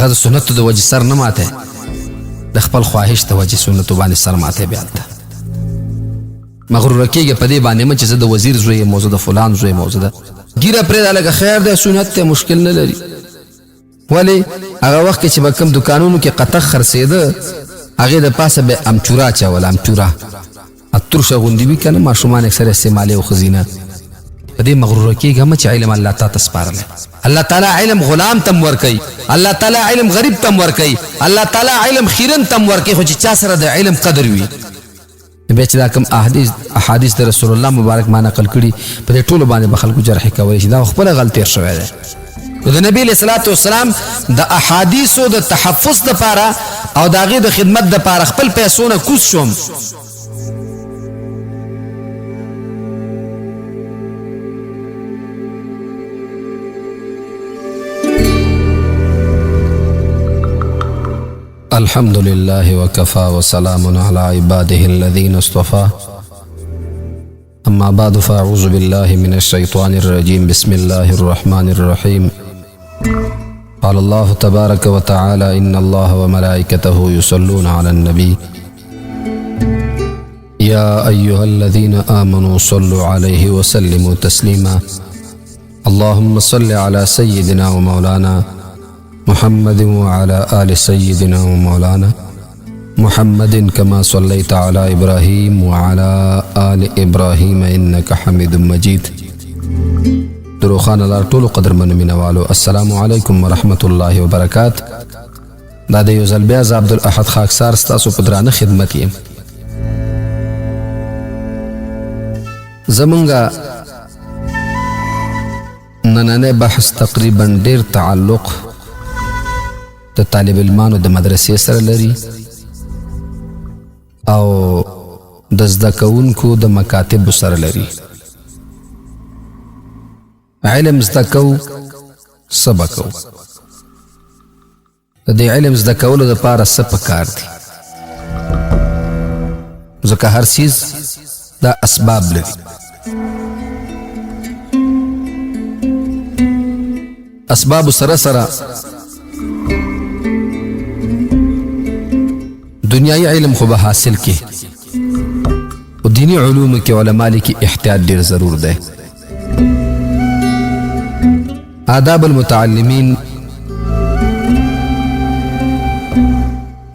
هغه د سنتو د وجې سر نه ماته، د خپل خواهش د وجې سنتو باندې سر ماته بیا هلته مغروره کېږي په دې باندې مه چې زه د وزیر زوی یم او زه د فلان زوی یم او زه د ګیره پرېږده لکه خیر دی سنت دی مشکل نه لري. ولې هغه وخت کې چې به کوم دوکانونو کې قطخ خرڅېده هغې د پاسه به امچوره اچوله، امچوره اترشه غوندې وي که نه ماشومان اکثر استعمالي او ښځینه. په دې مغروره کېږه مه چې علم الله تا ته سپارلی. الله تعالی علم غلام تم ورکوي، الله تعالی علم غریب تم ورکوي، الله تعالی علم خیرن تم ورکوي، خو چې چا سره د علم قدر وي. بیا چې دا کوم احادیث د رسول الله مبارک ما نقل کړي په دې ټولو باندې به خلکو جرح کولی شي، دا خپله غلط تېر شوی دی. د نبی علیه صلات وسلام د احادیثو د تحفظ دپاره او د هغې د خدمت دپاره خپل پیسو نه کوز شوم. الحمد لله وكفى وسلام على عباده الذين اصطفى. أما بعد فأعوذ بالله من الشيطان الرجيم. بسم الله الرحمن الرحيم. قال الله تبارك وتعالى إن الله وملائكته يصلون على النبي يا أيها الذين آمنوا صلوا عليه وسلموا تسليما. اللهم صل على سيدنا ومولانا محمد وعلى آل سيدنا ومولانا محمد كما صليت على إبراهيم وعلى آل إبراهيم إنك حميد مجيد. دروخان الله طول قدر من منوالو. السلام عليكم ورحمة الله وبركاته. دا د یو ځل بیا زه عبدالاحد خاکسار ستاسو په درانه خدمت یم. زمونږ نننی بحث تقریبا ډیر تعلق د طالب علمانو د مدرسې سره لري او د زده کوونکو د مکاتبو سره لري. علم زده کو څه به کوو، د دې علم زده کولو دپاره څه پکار دي، ځکه هر څیز دا اسباب لري. اسباب سره سره دنیای علم خو به حاصل کی او دینی علوم کې علماء کی احتیاط ډیر ضرور ده. آداب المتعلمین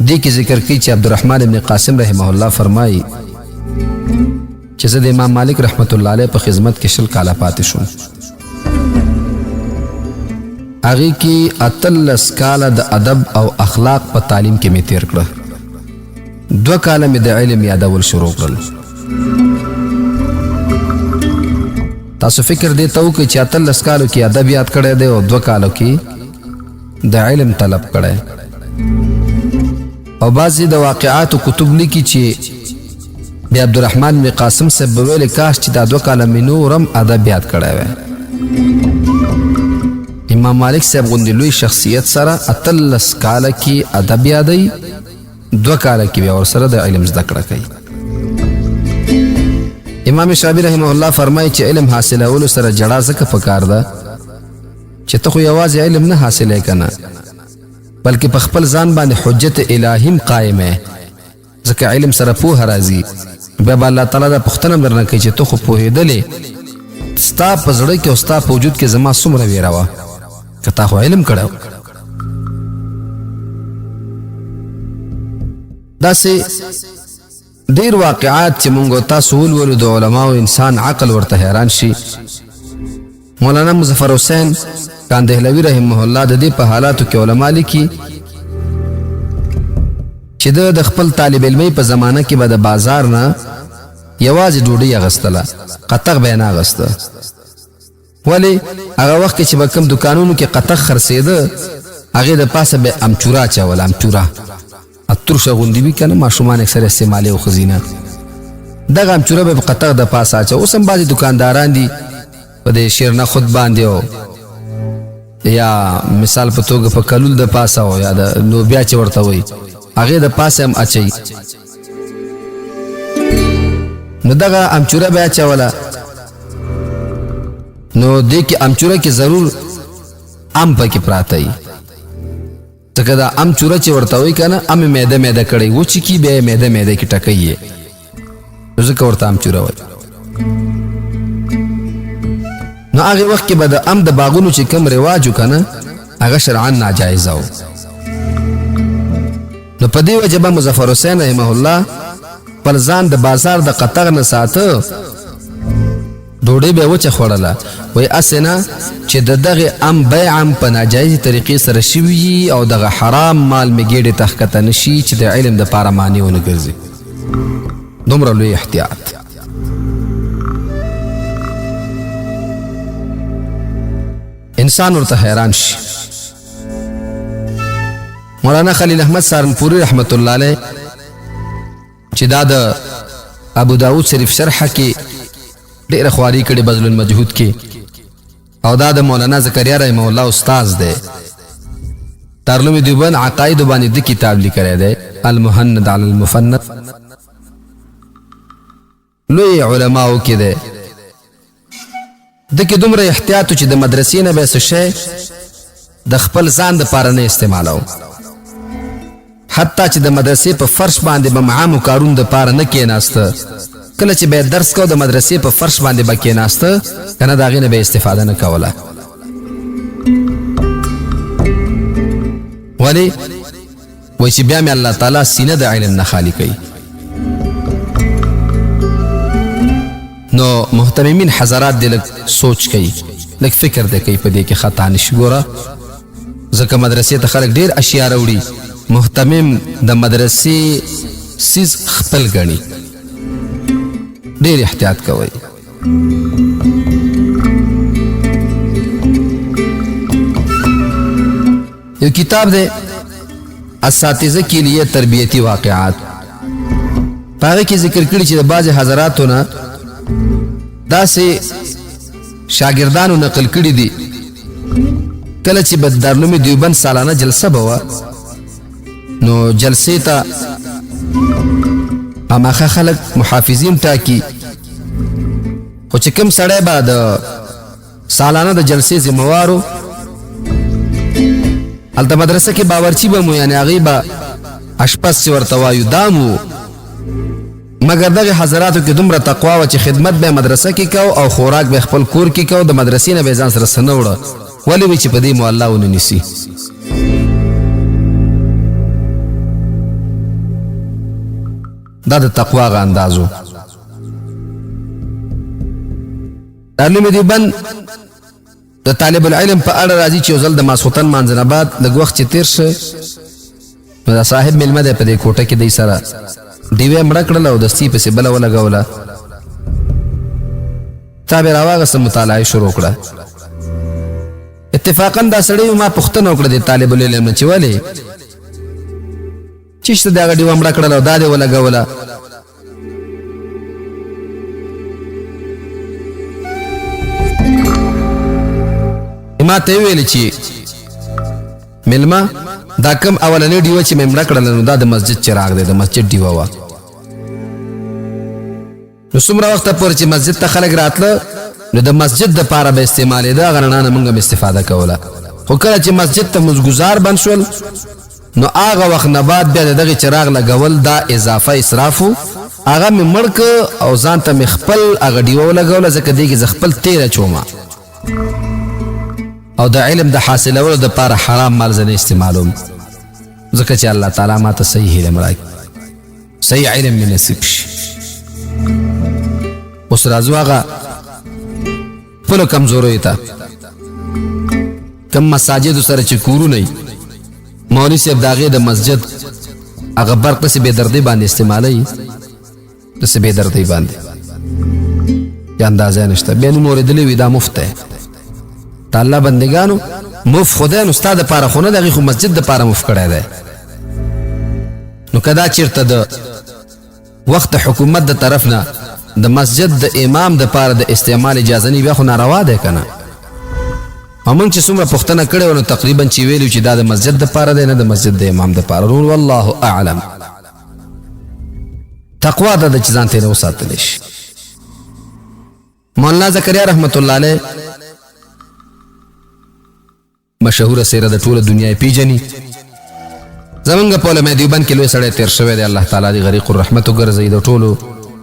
دی کی ذکر کی چې عبدالرحمن ابن قاسم رحمه الله فرمایي چې زه د امام مالک رحمت الله علیه په خدمت کې 20 کاله پاتې شوم. هغې کې 18 کاله د ادب او اخلاق په تعلیم کې مې تیر کړه. 2 کاله مې د علم یادول شروع کړل. تاسو فکر دې ته وکړئ چې 18 کالو کې ادب یاد کړی دی او 2 کالو کې د علم طلب کړی. او بعضې د واقعاتو کتب لیکي چې د عبدالرحمن بن قاسم صاحب به ویلې کاش چې دا 2 کاله مې نورم ادب یاد کړی وی. امام مالک صاحب غوندې لوی شخصیت سره 18 کاله کې ادب یادوي، 2 کاله کې بیا ورسره د علم زده کړه کوي. امام شافعي رحمه الله فرمایي چې علم حاصلولو سره جړه ځکه پکار ده چې ته خو یوازې علم نه حاصلې که نه بلکې په خپل ځان باندې حجت الهي هم قایم یې، ځکه علم سره پوهه راځي. بیا به الله تعالی دا پوښتنه درنه کوي چې ته خو پوهېدلې، ستا په زړه کې او ستا په وجود کې زما څومره ویره وه که تا خو علم کړی. داسې ډیر واقعات چې مونږ تاسو ولولو د علماو انسان عقل ورته حیران شي. مولانا مظفر حسین کاندهلوي رحمه الله د دې په حالاتو کې علما لیکي چې د خپل طالب علمۍ په زمانه کې به د بازار نه یوازې ډوډۍ اغستله، قطغ به یې نه اغسته. ولې هغه وخت کې چې به کوم دوکانونو کې قطغ خرڅېده هغې د پاسه به امچوره اچوله، امچوره اترشه غوندې وي که نه ماشومان اکثر استعمالي او ښځینه. دغه امچوره به په قطغ د پاسه اچوه. اوس هم بعضې دکانداران دي په دې شیرنخود باندې او یا مثال په توګه په کلول د پاسه او یا د لوبیا چې ورته وایي هغې د پاسه هم اچوي. نو دغه امچوره به اچوله، نو دې کې امچوره کې ضرور ام پکې پراته وي، ځکه لکه دا ام چوره چې ورته وایي که نه ام میده میده کړی وچې کي بیا یې میده میده کې ټکوي یې نو ځکه ورته ام چوره وایي نو هغې وخت کې به د ام د باغونو چې کوم رواج و که نه هغه شرعا ناجایزه و نو په دې وجه به مظفر حسین رحمه الله خپل ځان د بازار د قطغ نه ساته ډوډۍ به یې وچه خوړله وایي هسې نه چې د دغې ام بیع هم په ناجایزې طریقې سره شوي وي او دغه حرام مال مې ګېډې ته ښکته نه شي چې د علم دپاره مانع ونه ګرځي دومره لوی احتیاط انسان ورته حیران شي مولانا خلیل احمد سهارنپوري رحمت الله علیه چې دا د ابو داود شریف شرحه کې ډېره خواري کړې بذل المجهود کې او دا د مولانا زکریا رحمه الله استاذ دی دارالعلوم دیوبند عقاید باندې د کتاب لیکلی دی المهند علی المفند لوی علماو کې دی دکې دومره احتیاط چې د مدرسې نه به څه شی د خپل ځان دپاره نه استعمالو حتی چې د مدرسې په فرش باندې به عامو کارونو دپاره نه کېناسته کله چې به یې درس کو د مدرسې په فرش باندې به کېناسته که نه د هغې نه به استفاده نه کوله ولې وایي چې بیا مې الله تعالی سینه د علم نه خالي کوي نو محتممین حضرات دې لږ سوچ کوي لږ فکر دې کوي په دې کې خطا نشي ګوره ځکه مدرسې ته خلک ډېر اشیا راوړي محتمم د مدرسې سیز خپل ګڼي ډېر احتیاط کوئ یو کتاب دی اساتذه کے لیے تربیتی واقعات په هغې کې ذکر کړي چې د بعضې حضراتو نه داسې شاګردانو نقل کړي دي کله چې به دارالعلوم دیوبند سالانه جلسه به وه نو جلسې ته هماخه خلک محافظین ټاکي خو چې کوم سړی به د سالانه د جلسې ذموارو هلته مدرسه کې باورچي به مو یعنې هغې به اشپز چې ورته وایو دا مو مګر دغه حضراتو کې دومره تقوا و چې خدمت به مدرسه کې کو او خوراک به خپل کور کې کو د مدرسې نه به ځان سره څه نه وړه ولې وي چې په دې مو الله ونه نیسي دا د تقوا غا اندازو دارالعلوم دیوبند د طالب العلم په اړه راځي چې یو ځل د ماسخوتن مانځه نه بعد لږ وخت چې تېر شه نو دا صاحب میلمه دی په دې کوټه کې دی سره ډیوې مړه کړله او دستي پسې بله ولګوله تا به راواغسته مطالعه شروع کړه اتفاقا دا سړی ما پوښتنه وکړه د طالب العلم نه چې ولې چې شته د هغه ډیوه مړه کړله او دا دې ولګوله ما ته ویل چې میلمه دا کم اولنې ډیوه چې مې مړه کړله نو دا د مسجد چراغ دی د مسجد ډیوه وه نو څومره وخته پورې چې مسجد ته خلک راتله نو د مسجد دپاره به استعمالېده هغه رڼا نه موږ هم استفاده کوله خو کله چې مسجد ته مزګزار بند شول نو هغه وخت نه بعد بیا د دغې چراغ لګول دا اضافه اسراف و هغه مې مړ که او ځان ته مې خپل هغه ډیوه ولګوله ځکه دې کې زه خپل تیره چومه او د علم د حاصلولو دپاره حرام مال زه نه استعمالوم ځکه چې الله تعالی ما ته صحیح علم راکړي صحیح علم مې نصیب شي اوس راځو هغه خپلو کمزوریو ته کم مساجدو سره چې کورونه وي مولوي صاحب د هغې د مسجد هغه برق داسې بېدردۍ باندې استعمالوي داسې بېدردۍ باندې یا اندازه نشته بیا نوم اورېدلی وي دا مفت دی د الله بندګانو مفت خو دی نو ستا دپاره خو نه د هغې خو مسجد دپاره مفت کړی دی نو که دا چېرته د وخت د حکومت د طرف نه د مسجد د امام دپاره د استعمال اجازه نه بیا خو ناروا دی که نه او موږ چې څومره پوښتنه کړې وه نو تقریبا چې ویلي چې دا د مسجد دپاره دی نه د مسجد د امام دپاره نور والله اعلم تقوا دا ده چې ځان ترې وساتلی شي مولانا زکریا رحمت الله علیه مشهوره څیره د ټوله دنیا یې پیژني زمونږ په علماء دیوبند کې لوی سړی تیر شوی دی، الله تعالی دې غریق الرحمت وګرځوي د ټولو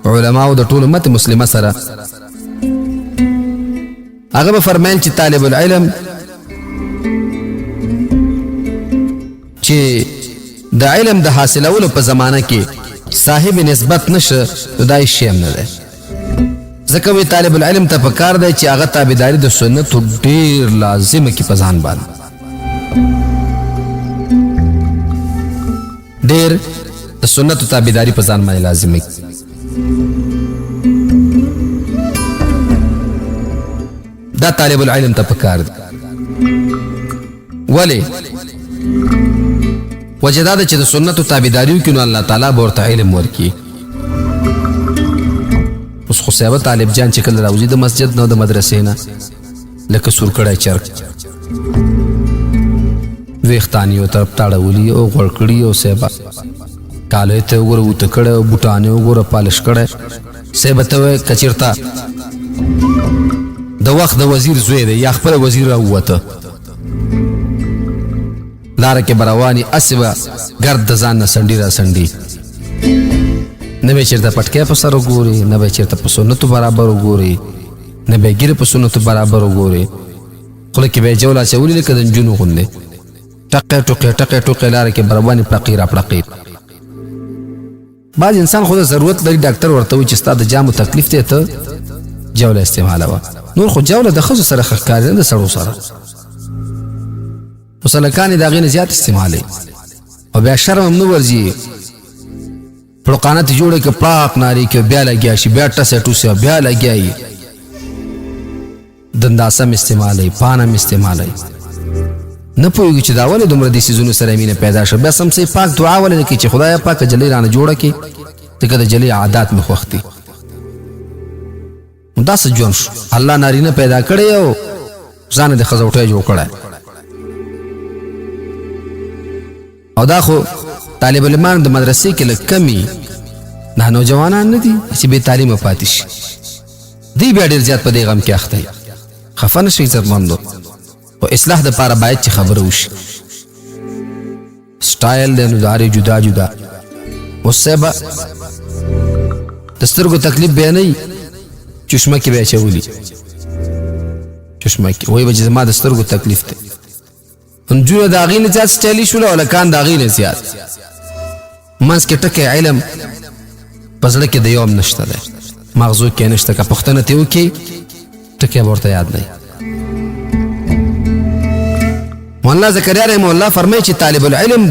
علماو د ټول امت مسلمه سره. هغه به فرمایل چې طالب العلم چې د علم د حاصلولو په زمانه کې صاحب نسبت نشه نو دا شی هم نه دی. ځکه وی طالب العلم ته پکار دی چې هغه تابعداري د سنتو ډیر لازمه کې په ځان باندې ډیر د سنتو تابعداري په ځان باندې لازمه. دا طالب العلم ته پکار دی. ولی وجه دا ده چې د سنتو تابعداري وکړي نو الله تعالی به ورته علم ورکړي. اوس خو صاحب طالب جان چې کله راوځي د مسجد نه د مدرسې نه لکه سور کړی چرګ ویښتان یې ورته تاړولي او غوړ کړي او صاحب کالی ته وګوره اوته کړی او بوټان یې وګوره پالش کړی. صاحب ته وایي که چېرته د وخت د وزیر زوی دی یا خپل وزیر راووته لاره کې به رواني هسې به ګرد د ځان نه سنډي را سنډي، نه به یې چېرته پټکی په سر وګوري، نه به یې چېرته په سنتو برابر وګوري، نه به یې ګیرې په سنتو برابر وګوري. خوله کې به یې جول اچولي لکه د نجونو غوندې ټقی ټوقی ټقی ټوقی لاره کې به رواني پړقي را پړقي. بعض انسان خو د ضرورت لري ډاکټر ورته وایي چې ستا د جامو تکلیف دی ته جوله استعمالوه. نور خو جوله د ښځو سره ښه ښکاري نه د سړو سره. اوس هلکان یې د هغې نه زیات استعمالوي او بیا شرم هم نه ورځي. پړقانه تې جوړه کړه پاک نارې کې بیا لګیا شي، بیا ټسه ټوسه بیا لګیایي، دنداسه م استعمالوي، پانه م استعمالوي. نه پوهېږي چې دا ولې دومره دې څیزونو سره مینه پیدا شوه. بیا سمسې پاک دعا ولې نه کوي چې خدایه پاکه جلۍ رانه جوړه کړي ځکه د جلۍ عادات مې خوښ دي. دا څه ژوند شو؟ الله نارینه پیدا کړی او ځان یې د ښځوټی جوړ کړی. او دا خو طالب علمان د مدرسې کې لږ کمي دا نوجوانان نه دي چې بې تعلیمه پاتې شي. دی بیا ډېر زیات په دې غم کې اخته وي. خفه نه شئ عزتمندو، خو اصلاح دپاره باید چې خبره وشي. سټایل دی نو د هرې جدا جدا. اوس صاحبه د سترګو تکلیف بیانوي، چشمه کې به یې اچولي، چشمه کې وایي به چې زما د سترګو تکلیف دی. نجونه د هغې نه زیات سټایلي شوله او هلکان د هغې نه زیات. منځ کې ټکی علم په زړه کې د یو هم نشته دی، مغزو کې نشته. که پوښتنه ترې وکړي ټکی به ورته یاد نه وي. مولانا زکریا رحمه الله فرمایي چې طالب العلم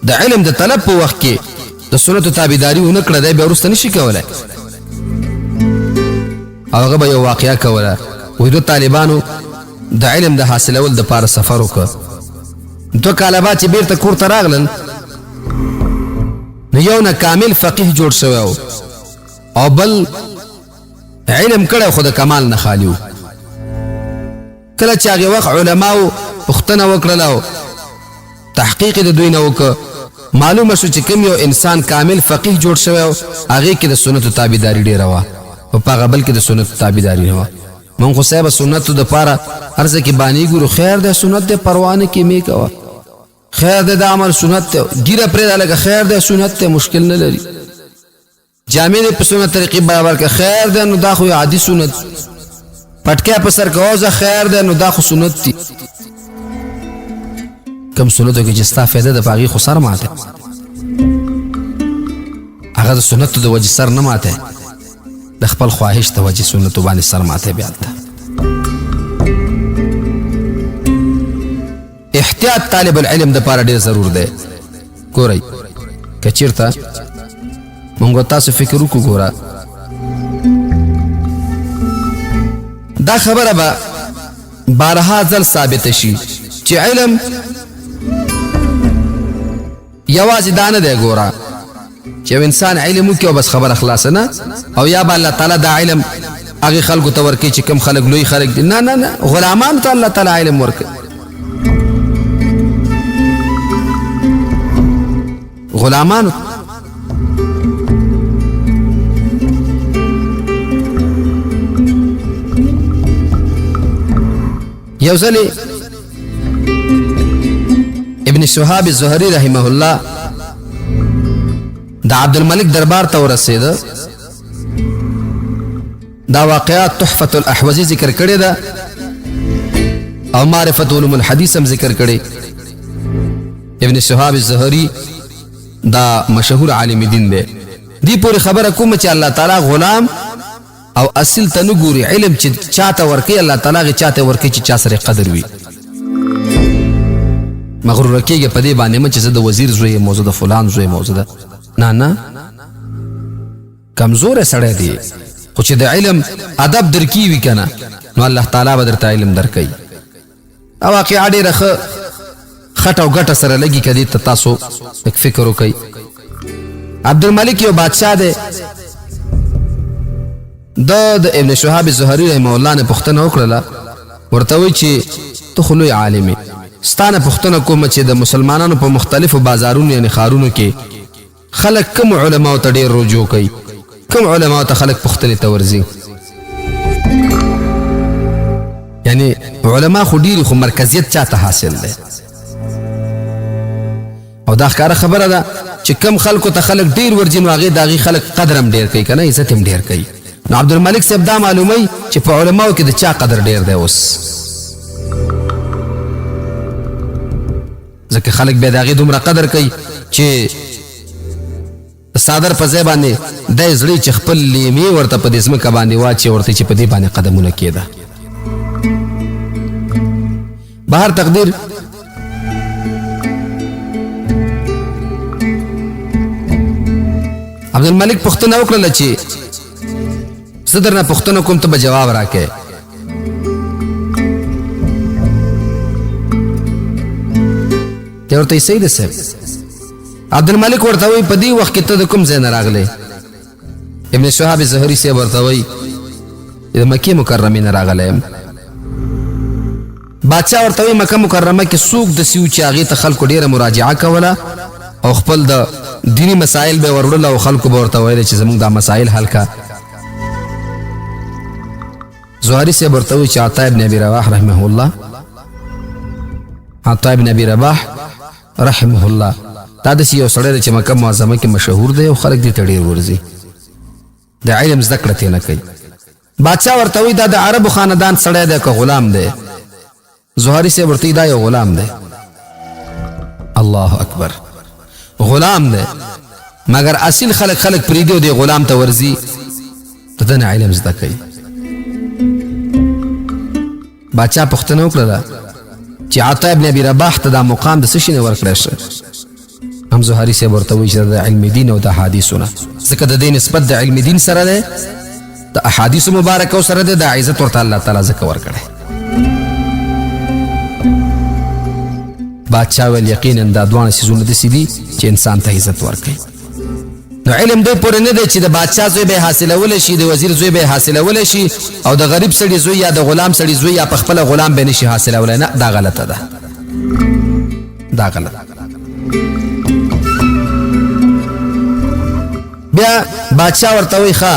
د علم د طلب په وخت کې د سنتو تابعداري ونه کړه دی بیا وروسته نشي کولی. او هغه به یو واقعه کوله. وایي دو طالبانو د علم د حاصلول دپاره سفر وکړه. 2 کاله بعد چې بیرته کور ته راغلل نو یو نه کامل فقیه جوړ شوی او بل علم کړی خو د کمال نه خالي و. کله چې هغې وخت علماو پوښتنه وکړله او تحقیق یې د دوی نه وکړه، معلومه شو چې کوم یو انسان کامل فقیه جوړ شوی و هغې کې د سنتو تابعداري ډېره وه او په هغه بل کې د سنتو تابعداري نه وه. مونږ خو صاحبه سنتو دپاره هر ځای کې بانې ګورو، خیر دی سنت دی پروا نه کې مې کوه، خیر دی د عمل سنت دی، ګیره پرېږده لکه خیر دی سنت دی مشکل نه لري، جامې دې په سنت طریقې برابر کړه خیر دی نو دا خو یو عادي سنت، پټکی په سر کوه زه خیر دی نو دا خو سنت دي. کم سنتو کې چې ستا فایده ده په هغې خو سر ماته، هغه د سنتو د وجې سر نه ماته، د خپل خواهش د وجې سنتو باندې سر ماته بیا هلته. احتیاط طالب العلم دپاره ډېر ضرور دی. ګورئ که چېرته مونږ تاسو فکر وکړو ګوره دا خبره به بارها ځل ثابته شي چې علم یوازې دا نه دی ګوره چې یو انسان علم وکړي او بس خبره خلاصه نه، او یا به الله تعالی دا علم هغې خلکو ته ورکوي چې کوم خلک لوی خلک دي. نه نه نه، غلامانو ته الله تعالی علم ورکوي. غلامانو یو ځلې ابن شهاب الزهري رحمه الله دا عبدالملک دربار ته ورسېده. دا واقعات تحفة الاحوزی ذکر کړی ده او معرفت علوم الحدیث هم ذکر کړی. ابن شهاب الزهري دا مشهور عالم دین دی. دی پوری خبره کوم چې الله تعالی غلام او اصل ته نه ګوري، علم چې چاته ورکي الله تعالی چاته ورکي چې چا سره قدر وي. مغرور کېږي په دې باندې چې زه د وزیر زوی موضوع د فلان زوی موضوع ده. نه کمزور سړی دی، خو چې د علم ادب درکې وي کنه نو الله تعالی به درته علم درکوي. او واقعا ډېره ښه خټه او ګټه سره لګي که دې ته تاسو فکر وکئ. عبدالملک یو بادشاه دی. د ابن شهاب الزهري رحمه الله نه پوښتنه وکړله، ورته وایي چې ته خو لوی عالم یې، ستا نه پوښتنه کومه چې د مسلمانانو په مختلفو بازارونو یعنې ښارونو کې خلک کوم علماو ته ډېر رجوع کوي، کوم علماو ته خلک پوښتنې ته ورځي؟ یعنی علما خو ډېري خو مرکزیت چاته حاصل دی. او دا ښکاره خبره ده چې کم خلکو ته خلک ډېر ورځي نو هغې د هغې خلک قدر هم ډېر کوي که نه، عزت هم ډېر کوي. نو عبدالملک صاحب دا معلوموي چې په علماو کې د چا قدر ډېر دی اوس، ځکه خلک بیا د هغې دومره قدر کوي چې صادر په ځای باندې دی زړی چې خپل لیمې ورته په دې ځمکه باندې واچي، ورته چې په دې باندې قدمونه کېده. بهر تقدیر عبدالملک پوښتنه وکړله چې زه درنه پوښتنه کوم ته به جواب راکې. دی ورته یې صحیح ده صاحب. عبدالملک ورته وایي په دې وخت کې ته د کوم ځای نه راغلی؟ ابن شهاب الزهري صاحب ورته وایي د مکې مکرمې نه راغلی یم. بادشاه ورته وایي مکه مکرمه کې څوک داسې و چې هغې ته خلکو ډېره مراجعه کوله او خپل د دینی مسائل به ور وړل او خلکو به ورته ویل چې زموږ دا مسائل حل کا. زهري صاحب ورته وایي چې عطا ابن ابي رواح رحمه الله، عطا ابن ابي رواح رحمه الله دا داسې یو سړی دی چې مکه معظمه کې مشهور دی او خلک دې ته ډېر ورځي، د علم زده کړه ترې نه کوي. بادشاه ورته وایي دا د عربو خاندان سړی دی که غلام دی؟ زهري صاحب ورته دا یو غلام دی. الله اکبر، غلام دی مگر اصل خلک پرېږدي او دې غلام ته ورځي، د ده نه علم زده کوي. بادشاه پوښتنه وکړله چې عطا ابن ابي رباح ته دا مقام د څه شي نه ورکړی شه؟ هم زهري صاحب ورته وایي چې د علم دین او د احادیثو نه، ځکه د دې نسبت د علم دین سره دی، د احادیثو مبارکو سره دی، د عزت ورته الله تعالی ځکه ورکړی. بادشاه ویل یقینا دا دواړه څیزونه داسې دي چې انسان ته عزت ورکوي. نو علم دې پورې نه دی چې د بادشاه زوی به یې حاصلولی شي، د وزیر زوی به یې حاصلولی شي او د غریب سړي زوی یا د غلام سړي زوی یا په خپله غلام به یې نشي حاصلولی. نه، دا غلطه ده، دا غلط. بیا بادشاه ورته وایي ښه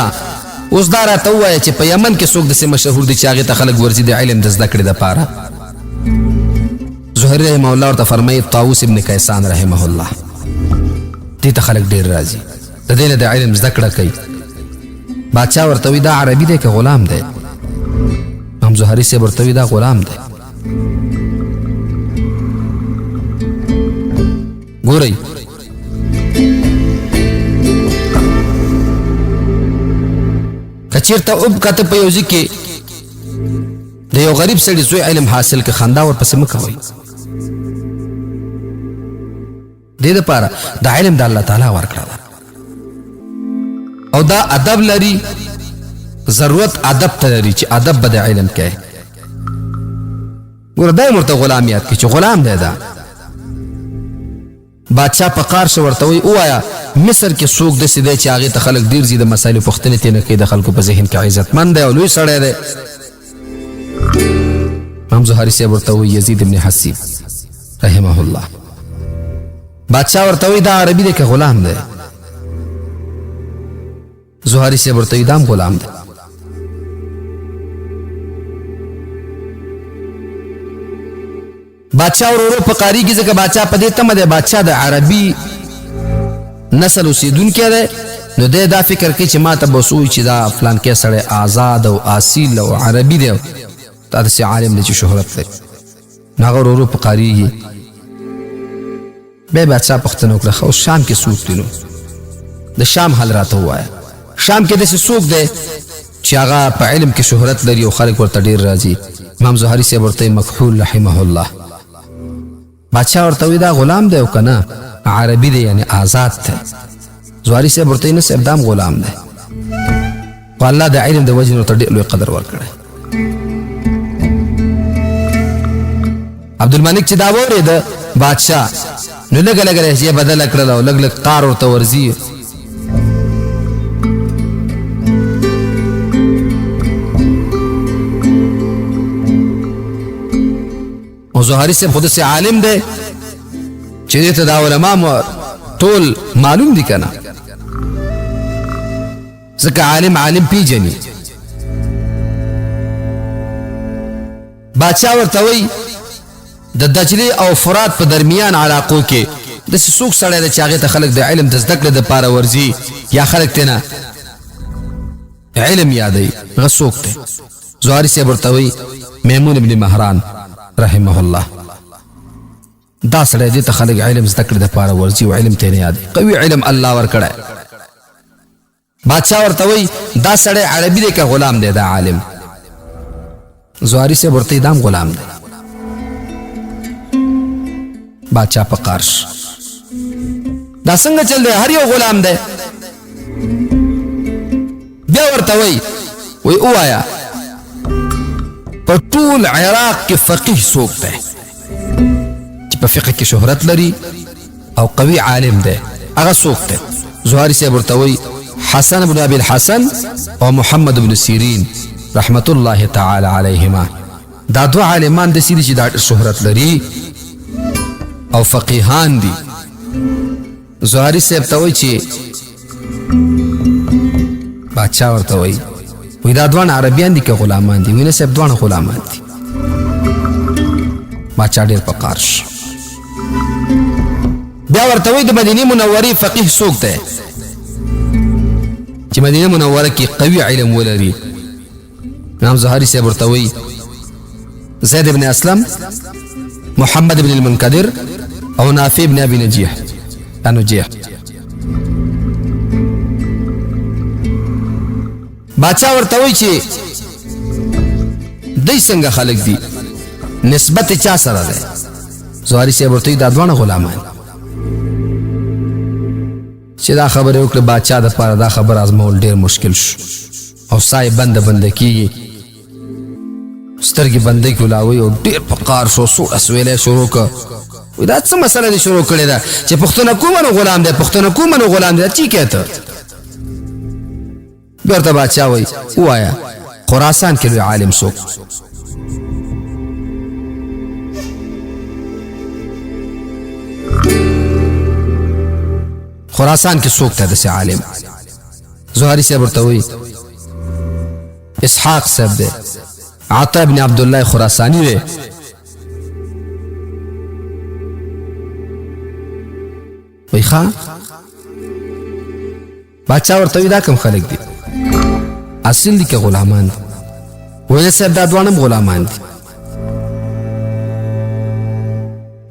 اوس دا راته ووایه چې په یمن کې څوک داسې مشهور دي چې هغې ته خلک ورځي د علم د زده کړې دپاره؟ زهري رحمه الله ورته فرمایي طاووس ابن کیسان رحمه الله، دې ته خلک ډېر راځي، د دې نه د علم زده کړه کوي. بادشاه ورته وایي دا عربي دی که غلام دی؟ هم زهري صاحب ورته وایي دا غلام دی. ګورئ که چېرته وکته په یو ځای کې د یو غریب سړي زوی علم حاصل که خندا ورپسې مه کوئ. دې دپاره دا علم د الله تعالی ورکړه ده او دا ادب لري، ضرورت ادب ته لري چې ادب به د علم کوي. ګوره دا یې ورته غلام یاد کړي چې غلام دی. دا بادشاه په قار شو ورته وایي ووایه مصر کې څوک داسې دی چې هغې ته خلک ډېر ځي د مسایلو پوښتنې ترې نه کوي، د خلکو په ذهن کې عزتمند دی او لوی سړی دی. هم زهري صاحب ورته وایي یزید ابن حسیب رحمه الله. بادشاه ورته وایي دا عربي دی که غلام دی؟ زهري صاحب ورته وایي دا هم غلام دی. بادشاہ ورورو په قاری کې ځکه بادشاہ په دې تمه دی بادشاہ د عربي نسل اوسیدونکی دی نو دی دا فکر کوي چې ما ته به وسوي چې دا فلانکی سړی آزاد او اصیل او عربي دی دا داسې عالم دی چې شهرت لري نو هغه ورورو په قاریږي بیا بادشاہ پوښتنه وکړه ښه اوس شام کې څوک دی نو د شام حال راته ووایه شام کې داسې څوک دی چې هغه په علم کې شهرت لري او خلک ورته ډېر راځي امام زهري صاحب ورته مکحول رحمه الله بادشاہ ورته وی دا غلام دی او که نه عربي دی یعنی آزاد دی زهري صاحب ورته نه صاحب دا هم غلام دی خو الله د علم د وجې نه ورته ډېر لوی قدر ورکړی عبدالملک چې دا واورېده بادشاہ نو لږه لږه لهجې بدله کړله او لږ لږ قار ورته ورځي او زهري صاحب خو داسې عالم دی چې دې ته دا علما ټول معلوم دي که نه ځکه عالم پیژني بادشاہ ورته وی د دجلې او فرات په درمیان علاقو کې داسې څوک سړی دی چې هغې ته خلک د علم د زده کړې دپاره ورځي یا خلک ترېنه علم یادوي هغه څوک دی زهري صاحب ورته وی میمون ابن مهران رحمه الله دا سړی دې ته خلک علم زده کړې دپاره ورځي او علم ترېنه یادوي قوي علم الله ورکړی بادشاہ ورته وی دا سړی عربي دی که غلام دی دا عالم زهري صاحب ورته دا هم غلام دی بادشاہ په قارش دا څنګه چل دی هر یو غلام دی بیا ورته وی ووایه په ټول عراق کې فقیه څوک دی چې په فقه کې شهرت لري او قوي عالم دی هغه څوک دی زهري صاحب ورته وی حسن بن ابي الحسن او محمد بن سیرین رحمت الله تعالی علیهما دا دوه عالمان داسې دي چې دا شهرت لري او فقیهان دي زهري صاحب ته وایي چې بادشاہ ورته وایي دا دوان عربیان دي که غلامان دي وینه صاحب دوان غلامان دي بادشاہ ډېر په قار شو بیا ورته وایي د مدینې منورې فقیه څوک دی چې مدینه منوره کې قوي علم ولري امام زهري صاحب ورته وایي زید بن اسلم محمد بن المنکدر او نافع بن ابي نجيح بادشاہ ورته وایي چې دوی څنګه خلک دي نسبت چا سره دی زهري صاحب ورته وایي دا دواړه غلامان چې دا خبرې وکړه بادشاہ دپاره دا خبر ازمول ډېر مشکل شو او ساه یې بنده کېږي سترګې بندې کولاوي او ډېر په قار شو سوړه سویلی شروع کړه وایي دا څه مسله دې شروع کړې ده چې پښتونه کومه نو غلام دی پښتونه کومه نو غلام دی دا چی کوې ته بیا ورته بادشاہ وایي ووایه خراسان کې لوی عالم څوک خراسان کې څوک ته داسې عالم زهري صاحب ورته وایي اسحاق صاحب دی عطا ابن عبدالله خراسانی دی وایي ښه بادشاہ ورته وایي دا کوم خلک دي اصل دي که غلامان دي وایي صاحب دا دواړه هم غلامان دي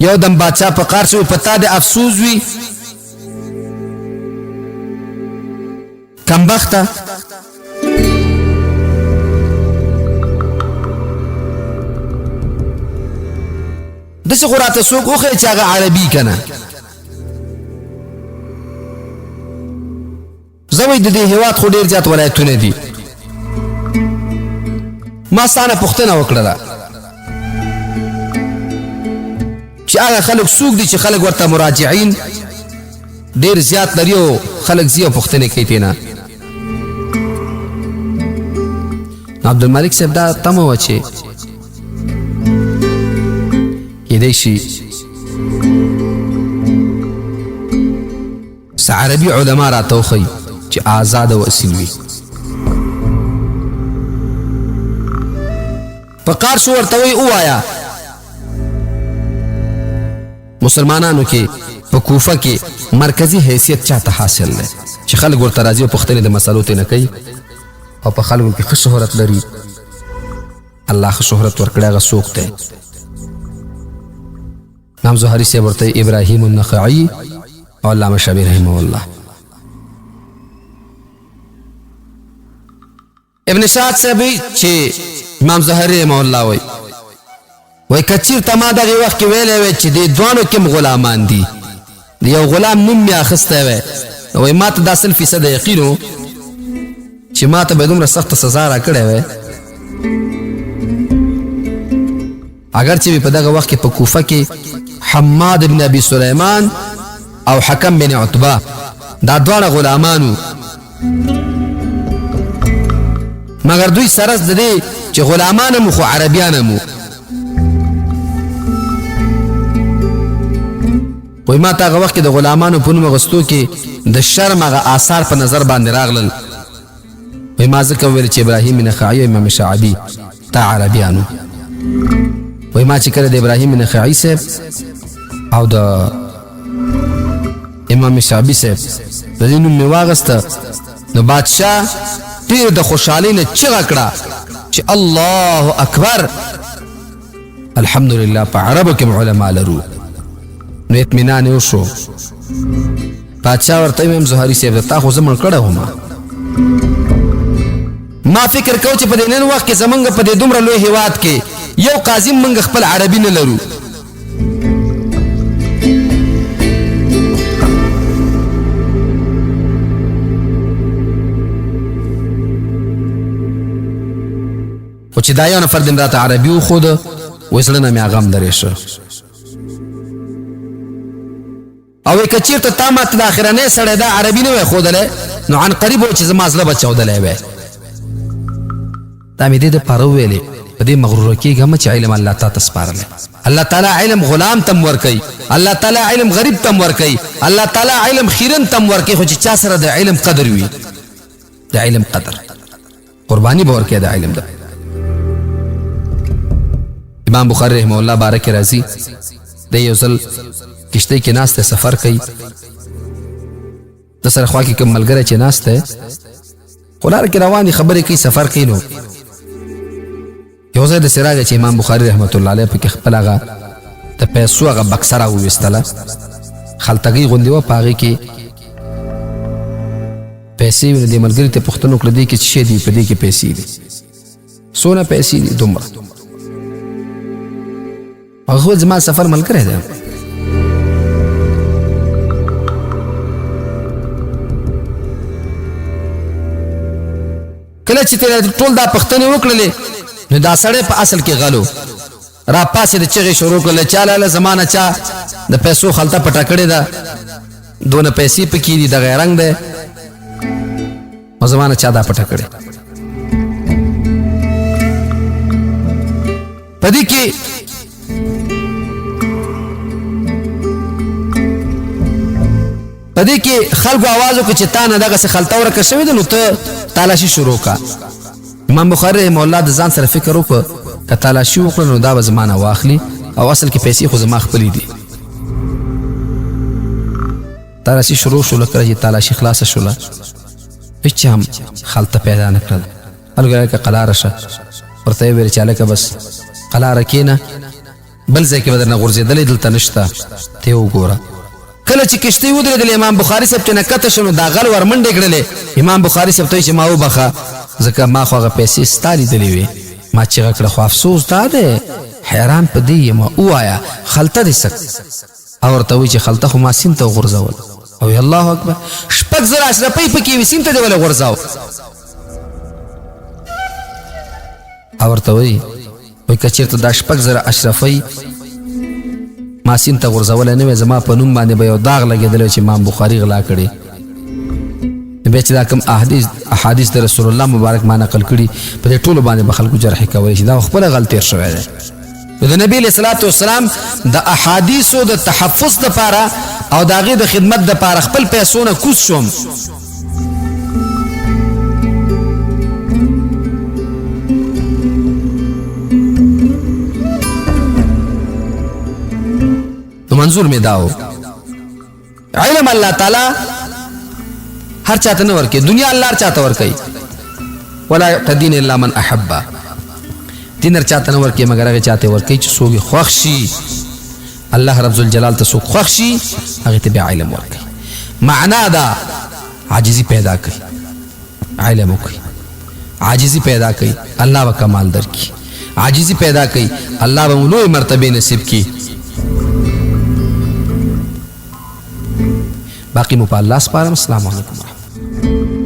یو دم بادشاہ په قار شوی په تا د افسوس وي کمبخته داسې خو راته څوک وښیه چې هغه عربي که نه زه وایي د دې هېواد خو ډېر زیات ولایتونه دي ما ستانه پوښتنه وکړله چې هغه خلک څوک دي چې خلک ورته مراجعین ډېر زیات لري او خلک ځي او پوښتنې کوي ترېنه عبدالملک صاحب دا تمه وه چې کېدی شي څه عربي علما راته وښیي چې آزاد او اصیل وي په قار شو ورته وایي ووایه مسلمانانو کې په کوفه کې مرکزی حیثیت چاته حاصل دی چې خلک ورته راځي او پوښتنې د مسالو ته نه کوي او په خلکو کې ښه شهرت لري الله ښه شهرت ورکړی هغه څوک دی امام زهري صاحب ورته ابراهیم النخعي او علامه شبیر رحمه الله ابن شاد صاحب چې امام زهري رحمه الله وای کچیر تما دغه وخت کې ویلې وای چې د دوانو کې غلامان دي یو غلام نوم یې اخسته وای ما ته د 100% یقینو چې ما ته به دومره سخت سزا را کړې وای اگر چې په دغه وخت کې په کوفه کې حماد بن ابي سليمان او حکم بن عتبه دا دوه غلامانو مگر دوی سره د دې چې غلامان مو خو عربيان مو وای ما ته هغه وخت د غلامانو په نوم غستو کې د شرم هغه آثار په نظر باندې راغلل وای ما ځکه ویل چې ابراهیم نخعي او امام شعبي تا عربيانو وای ما چې کړه د ابراهیم نخعي صاحب او د امام شعبي صاحب د دې نوم واغسته نو بادشاہ ډېر د خوشحالۍ نه چغه کړه چې الله اکبر الحمدلله په عربو کې علما لرو نو اطمینان وشو بادشاہ ورته امام زهري صاحب تا خو زمون کړه ومه ما فکر کو چې په دې نن وخت کې زمونږ په دې دومره لوی هیواد کې یو قاضي مونږ خپل عربي نه لرو خو چې دا یو نفر د راته عربي وښود وایي زړه نه مې غم درې شو او که چېرته تا ماته د اخرنی سړی دا عربي نه وی ښودلی نو عن قریب و چې زما زړه به چاودلی وی دا مې دې دپاره وویلې په دې مغروره کېږه مه چې علم الله تا ته سپارلی الله تعالی علم غلام تم ورکوي الله تعالی علم غریب تم ورکوي الله تعالی علم خیرن تم ورکوي خو چې چا سره د علم قدر وي د علم قدر قرباني به ورکوي د علم ده امام بخاری رحمه الله بارک راضي د یو ځل کشتۍ کې ناسته سفر کوي د سره خوا کې کوم ملګری چې ناسته خو لاره کې روانې خبرې کوي سفر کوي نو یو ځای د سراغ چې امام بخاری رحمت الله علیه پکې خپل هغه د پیسو هغه بکسه راوویستله خلطګۍ غوندې وه په هغې کې پیسې وې د ملګري ته پوښتنه وکړه دې کې څه شی دي په دې کې پیسې دي څونه پیسې دي دومره هغه زما سفر ملګری دی کله چې ټول دا پوښتنې وکړلې نو دا سړی په اصل کې غلو را پاسې د چغې شروع کړله چا لاله زمانه چا د پیسو خلطه پټه کړې ده دونه پیسې پکې دي دغه رنګ دی او زمانه چا دا پټه کړې په دې کې پدې کې خلکو आवाज وکړ چې تا نه دغه څه خلطه ورکه شوې ده نو ته تالاشي شروع کا امام بخاری رحمه الله د ځان سره فکر وکړ که تالاشي وکړه نو دا به زمانه واخلي او اصل کې پیسې خو زما خپلې دي تالاشي شروع شوله کله چې تالاشي خلاصه شوله هیڅ هم خلطه پیدا نه کړله هلکه که قلاره شه ورته یې ویل چې هلکه بس قلاره کښېنه بل ځای کې به درنه غورځېدلی دلته نشته ته یې وګوره کله چې کشتۍ ودرېدلې امام بخاري صاحب چې نه کته شو نو دا غل ور منډې کړلې امام بخاري صاحب ته چې ما وبخه ځکه ما خو هغه پیسې ستا لیدلې وې ما چیغه کړه خو افسوس دا دی حیران په دې یم ووایه خلطه دې څه او ورته وایي چې خلطه خو ما سیند ته وغورځول او الله اکبر 6,000 اشرفۍ پکې وې سیند ته دې ولې غورځاو او ورته وایي که چېرته دا 6,000 اشرفۍ ما سین ته غورځولی نه وی زما په نوم باندې به یو داغ لګېدلی چې امام بخاري غلا کړې بیا چې دا کوم احادیث د رسول الله مبارک ما نقل کړي په دې ټولو باندې به خلکو جرحې کولی شي دا خپله غل تېر شوی دی د نبي علیه صلات وسلام د احادیثو د تحفظ دپاره او د هغې د خدمت دپاره خپل پیسو نه کوز شوم منظور می داو علم الله تعالی هر چاته نه ورکي دنیا الله هر چاته ورکي ولا يعتدين الا من احب دین هر چاته نه ورکي مگر هغه چاته ورکي چې سوګي خوښ شي الله رب الجلال ته سوګ خوښ شي هغه ته به علم ورکي معنا دا عاجزي پیدا کوي علم وکي عاجزي پیدا کوي الله به کمال درکي عاجزي پیدا کوي الله به لوی مرتبه نصیب کی باقی مو په الله سپارم. السلام علیکم.